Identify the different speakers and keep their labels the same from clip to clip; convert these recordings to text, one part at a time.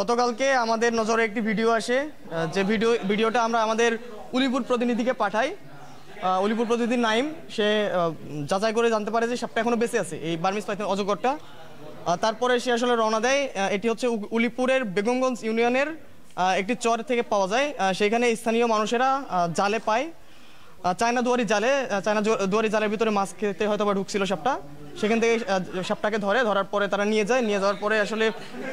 Speaker 1: গতকালকে আমাদের নজরে একটি ভিডিও আসে, যে ভিডিওটা আমরা আমাদের উলিপুর প্রতিনিধিকে পাঠাই। উলিপুর প্রতিনিধি নাইম সে যাচাই করে জানতে পারে যে সাপটা এখনো বেঁচে আছে, এই বার্মিজ পাইথন অজগরটা। তারপরে সে আসলে রওনা দেয়। এটি হচ্ছে উলিপুরের বেগমগঞ্জ ইউনিয়নের একটি চর থেকে পাওয়া যায়। সেখানে স্থানীয় মানুষেরা জালে পায়, চায়না দুয়ারি জালের ভিতরে মাছ খেতে হয়তো বা ঢুকছিল সাপটা। সেখান থেকে সাপটাকে ধরার পরে তারা নিয়ে যাওয়ার পরে আসলে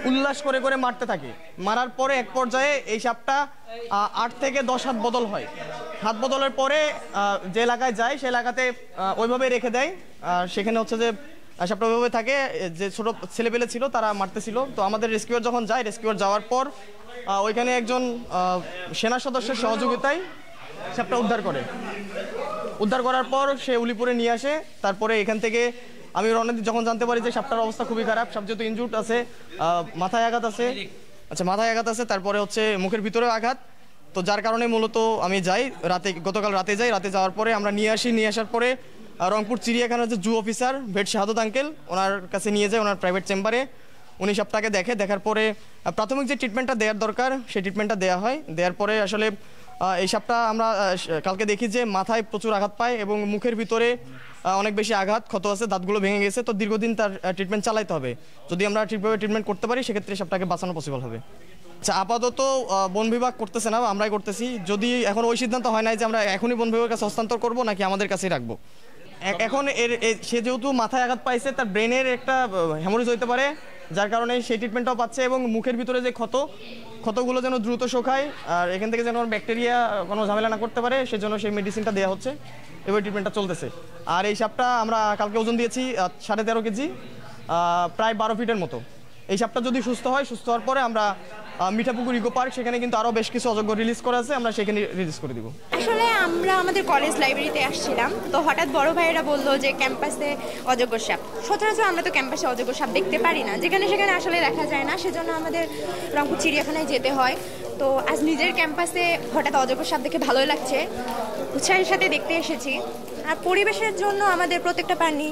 Speaker 1: উল্লাস করে করে মারতে থাকে। মারার পরে এক পর্যায়ে এই সাপটা 8 থেকে 10 হাত বদল হয়। হাত বদলের পরে যে এলাকায় যায় সে এলাকাতে ওইভাবে রেখে দেয়। সেখানে হচ্ছে যে সাপটা ওইভাবে থাকে। যে ছোট ছেলেপেলে ছিল তারা মারতেছিল। তো আমাদের রেস্কিউয়ার যখন যায়, রেস্কিউয়ার যাওয়ার পর ওইখানে একজন সেনা সদস্যের সহযোগিতায় সাপটা উদ্ধার করার পর সে উলিপুরে নিয়ে আসে। তারপরে এখান থেকে আমি রওনা দিই, যখন জানতে পারি যে সাপটার অবস্থা খুবই খারাপ। সাপ যেহেতু ইনজুর্ড আছে, মাথায় আঘাত আছে, তারপরে হচ্ছে মুখের ভিতরেও আঘাত। তো যার কারণে মূলত আমি যাই গতকাল রাতে যাওয়ার পরে আমরা নিয়ে আসার পরে রংপুর চিড়িয়াখানার যে জু অফিসার ভেট শাহাদত আঙ্কেল, ওনার কাছে নিয়ে যায়, ওনার প্রাইভেট চেম্বারে। উনি সাপটাকে দেখার পরে প্রাথমিক যে ট্রিটমেন্টটা দেওয়ার দরকার সেই ট্রিটমেন্টটা দেওয়া হয়। দেওয়ার পরে আসলে এই সাপটা আমরা কালকে দেখি যে মাথায় প্রচুর আঘাত পায় এবং মুখের ভিতরে অনেক বেশি ক্ষত আছে, দাঁতগুলো ভেঙে গেছে। তো দীর্ঘদিন তার ট্রিটমেন্ট চালাইতে হবে। যদি আমরা ঠিকভাবে ট্রিটমেন্ট করতে পারি সেক্ষেত্রে সাপটাকে বাঁচানো পসিবল হবে। আচ্ছা, আপাতত বন বিভাগ করতেছে না, আমরাই করতেছি। যদি এখন ওই সিদ্ধান্ত হয় নাই যে আমরা এখনই বন বিভাগের কাছে হস্তান্তর করবো নাকি আমাদের কাছেই রাখবো। এখন সে যেহেতু মাথায় আঘাত পাইছে, তার ব্রেনের একটা হ্যামোরেজ হইতে পারে, যার কারণে সেই ট্রিটমেন্টটাও পাচ্ছে। এবং মুখের ভিতরে যে ক্ষতগুলো যেন দ্রুত শুকায় আর এখান থেকে যেন ব্যাকটেরিয়া কোনো ঝামেলা না করতে পারে, সেজন্য সেই মেডিসিনটা দেওয়া হচ্ছে, এবার ট্রিটমেন্টটা চলতেছে। আর এই সাপটা আমরা কালকে ওজন দিয়েছি 13.5 কেজি, প্রায় 12 ফিটের মতো। এই সাপটা যদি সুস্থ হওয়ার পরে আমরা মিঠাপুকুর ইকো পার্ক, সেখানে কিন্তু আরও বেশ কিছু অজগর রিলিজ করা আছে, আমরা সেখানে রিলিজ করে দিব।
Speaker 2: আসলে আমরা আমাদের কলেজ লাইব্রেরিতে আসছিলাম, তো হঠাৎ বড় ভাইয়েরা বললো যে ক্যাম্পাসে অজগর সাপ। সচরাচর আমরা তো ক্যাম্পাসে অজগর সাপ দেখতে পারি না, যেখানে সেখানে আসলে দেখা যায় না, সেজন্য আমাদের রংপুর চিড়িয়াখানায় যেতে হয়। তো আজ নিজের ক্যাম্পাসে হঠাৎ অজগর সাপ দেখে ভালোই লাগছে, উৎসাহের সাথে দেখতে এসেছি। আর পরিবেশের জন্য আমাদের প্রত্যেকটা প্রাণী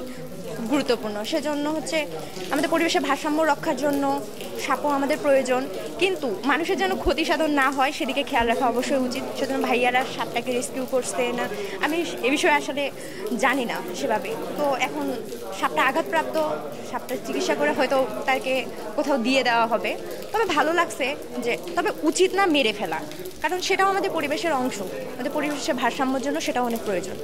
Speaker 2: গুরুত্বপূর্ণ, সেজন্য হচ্ছে আমাদের পরিবেশের ভারসাম্য রক্ষার জন্য সাপও আমাদের প্রয়োজন, কিন্তু মানুষের যেন ক্ষতি সাধন না হয় সেদিকে খেয়াল রাখা অবশ্যই উচিত। সেজন্য ভাইয়ারা সাপটাকে রেস্কিউ করছে না, আমি এ বিষয়ে আসলে জানি না সেভাবে। তো এখন সাপটা আঘাতপ্রাপ্ত, সাপটা চিকিৎসা করে হয়তো তাকে কোথাও দিয়ে দেওয়া হবে। তবে ভালো লাগছে তবে উচিত না মেরে ফেলা, কারণ সেটাও আমাদের পরিবেশের অংশ, আমাদের পরিবেশের ভারসাম্যের জন্য সেটাও অনেক প্রয়োজন।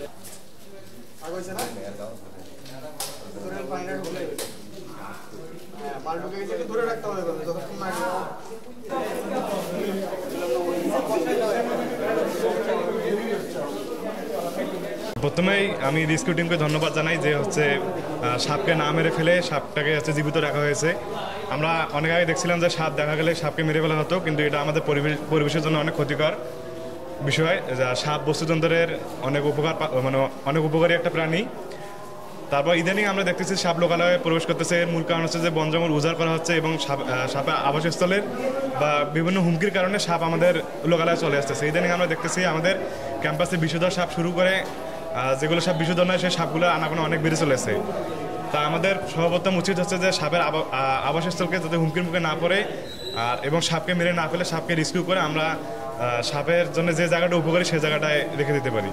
Speaker 3: প্রথমেই আমি রেস্কিউ টিমকে ধন্যবাদ জানাই যে হচ্ছে সাপকে না মেরে ফেলে সাপটাকে হচ্ছে জীবিত রাখা হয়েছে। আমরা অনেক আগে দেখছিলাম যে সাপ দেখা গেলে সাপকে মেরে ফেলা হতো, কিন্তু এটা আমাদের পরিবেশের জন্য অনেক ক্ষতিকর বিষয়। সাপ বস্তুতন্ত্রের অনেক উপকারী একটা প্রাণী। তারপর ইদানিং আমরা দেখতেছি সাপ লোকালয়ে প্রবেশ করতেছে। এর মূল কারণ হচ্ছে যে বন জঙ্গল উজাড় করা হচ্ছে এবং সাপের আবাসস্থলের বা বিভিন্ন হুমকির কারণে সাপ আমাদের লোকালয়ে চলে আসতেছে। ইদানিং আমরা দেখতেছি আমাদের ক্যাম্পাসে বিষধর সাপ শুরু করে যেগুলো সাপ বিষধর নয় সেই সাপগুলোর আনাগোনা অনেক বেড়ে চলেছে। তা আমাদের সর্বপ্রথম উচিত হচ্ছে যে সাপের আবাসস্থলকে যাতে হুমকির মুখে না পড়ে এবং সাপকে মেরে না ফেলে সাপকে রেস্কিউ করে আমরা সাপের জন্য যে জায়গাটা উপকারী সেই জায়গাটায় রেখে দিতে পারি।